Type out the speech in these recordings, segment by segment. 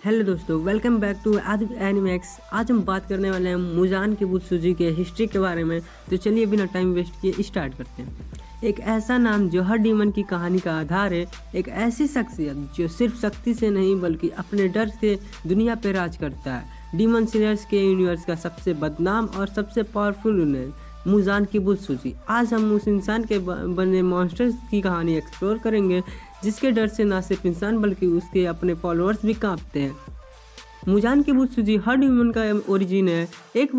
Hello दोस्तों, welcome back to Aditya Animax. आज हम बात करने वाले हैं मुजान किबुत्सुजी के हिस्ट्री के बारे में। तो चलिए बिना टाइम वेस्ट किए स्टार्ट करते हैं। एक ऐसा नाम जो हर डीमन की कहानी का आधार है, एक ऐसी शख्सियत जो सिर्फ शक्ति से नहीं बल्कि अपने डर से दुनिया पर राज करता है। डीमन स्लेयर्स के यूनिवर्स का सबसे बदनाम और सबसे पावरफुल यूनिट मुजान किबुत्सुजी। आज हम उस इंसान के बने मॉन्स्टर्स की कहानी एक्सप्लोर करेंगे जिसके डर से ना सिर्फ इंसान बल्कि उसके अपने फॉलोअर्स भी कांपते हैं। मुजान किबुत्सुजी हर ह्यूमन का ओरिजिन है। एक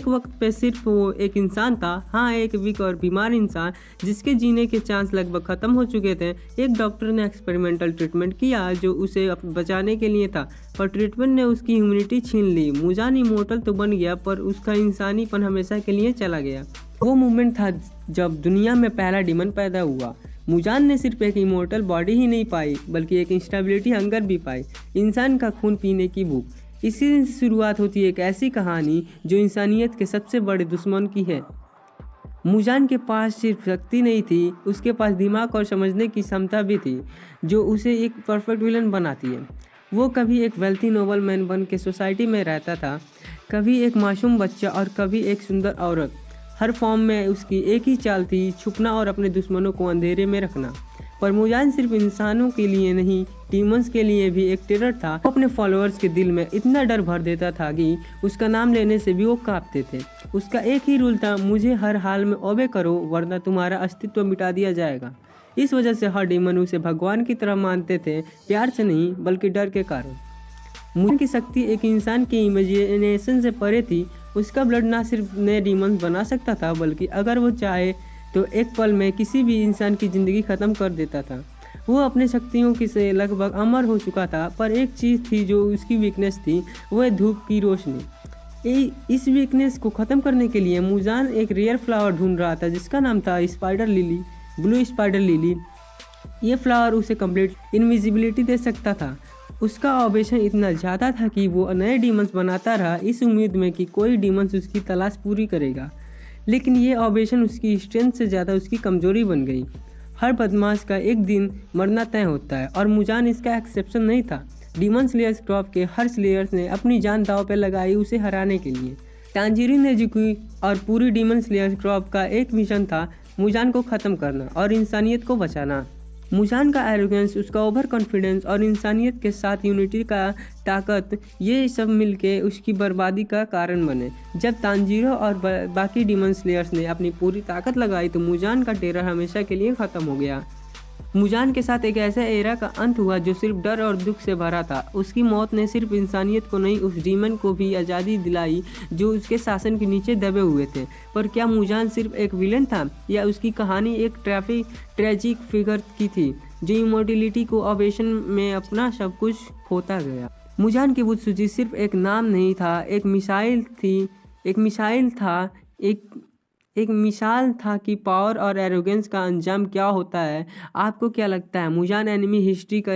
वक्त पे सिर्फ वो एक इंसान था, हाँ, एक वीक और बीमार इंसान जिसके जीने के चांस लगभग ख़त्म हो चुके थे। एक डॉक्टर ने एक्सपेरिमेंटल ट्रीटमेंट किया जो उसे बचाने के लिए था, पर ट्रीटमेंट ने उसकी ह्यूमनिटी छीन ली। मुजान इमोर्टल तो बन गया पर उसका इंसानीपन हमेशा के लिए चला गया। वो मोमेंट था जब दुनिया में पहला डीमन पैदा हुआ। मुजान ने सिर्फ एक इमोर्टल बॉडी ही नहीं पाई बल्कि एक इंस्टेबिलिटी हंगर भी पाई, इंसान का खून पीने की भूख। इसी दिन से शुरुआत होती है एक ऐसी कहानी जो इंसानियत के सबसे बड़े दुश्मन की है। मुजान के पास सिर्फ शक्ति नहीं थी, उसके पास दिमाग और समझने की क्षमता भी थी जो उसे एक परफेक्ट विलन बनाती है। वो कभी एक वेल्थी नोबल मैन बन के सोसाइटी में रहता था, कभी एक मासूम बच्चा और कभी एक सुंदर औरत। हर फॉर्म में उसकी एक ही चाल थी, छुपना और अपने दुश्मनों को अंधेरे में रखना। पर मुजान सिर्फ इंसानों के लिए नहीं, डीमंस के लिए भी एक टेरर था। वो अपने फॉलोअर्स के दिल में इतना डर भर देता था कि उसका नाम लेने से भी वो कांपते थे। उसका एक ही रूल था, मुझे हर हाल में ओबे करो वरना तुम्हारा अस्तित्व मिटा दिया जाएगा। इस वजह से हर डीमन उसे भगवान की तरह मानते थे, प्यार से नहीं बल्कि डर के कारण। मुजान की शक्ति एक इंसान की इमेजिनेशन से परे थी। उसका ब्लड ना सिर्फ नए डीमंस बना सकता था बल्कि अगर वो चाहे तो एक पल में किसी भी इंसान की ज़िंदगी ख़त्म कर देता था। वो अपने शक्तियों की से लगभग अमर हो चुका था, पर एक चीज़ थी जो उसकी वीकनेस थी, वह धूप की रोशनी। इस वीकनेस को ख़त्म करने के लिए मुजान एक रेयर फ्लावर ढूंढ रहा था जिसका नाम था spider lily, blue spider lily. ये फ्लावर उसे कंप्लीट इनविजिबिलिटी दे सकता था। उसका ऑब्सेशन इतना ज़्यादा था कि वो नए डीमंस बनाता रहा इस उम्मीद में कि कोई डीमंस उसकी तलाश पूरी करेगा। लेकिन ये ऑब्सेशन उसकी स्ट्रेंथ से ज़्यादा उसकी कमजोरी बन गई। हर बदमाश का एक दिन मरना तय होता है और मुजान इसका एक्सेप्शन नहीं था। डीमन स्लेयर्स क्रॉप के हर स्लेयर्स ने अपनी जान दांव पर लगाई उसे हराने के लिए। तांजीरी नेजुकी और पूरी डीमन स्लेयर्स क्रॉप का एक मिशन था, मुजान को ख़त्म करना और इंसानियत को बचाना। मुजान का एरोगेंस, उसका ओवर कॉन्फिडेंस और इंसानियत के साथ यूनिटी का ताकत, ये सब मिलके उसकी बर्बादी का कारण बने। जब तांजीरो और बाकी डीमन स्लेयर्स ने अपनी पूरी ताकत लगाई तो मुजान का टेरर हमेशा के लिए ख़त्म हो गया। मुजान के साथ एक ऐसा एरा का अंत हुआ जो सिर्फ डर और दुख से भरा था। उसकी मौत ने सिर्फ इंसानियत को नहीं, उस डीमन को भी आज़ादी दिलाई जो उसके शासन के नीचे दबे हुए थे। पर क्या मुजान सिर्फ एक विलन था या उसकी कहानी एक ट्रेजिक फिगर की थी जो इमोर्टिलिटी को ऑब्सेशन में अपना सब कुछ खोता गया। मुजान किबुत्सुजी सिर्फ एक नाम नहीं था, एक मिसाल था कि पावर और एरोगेंस का अंजाम क्या होता है। आपको क्या लगता है मुजान एनिमी हिस्ट्री का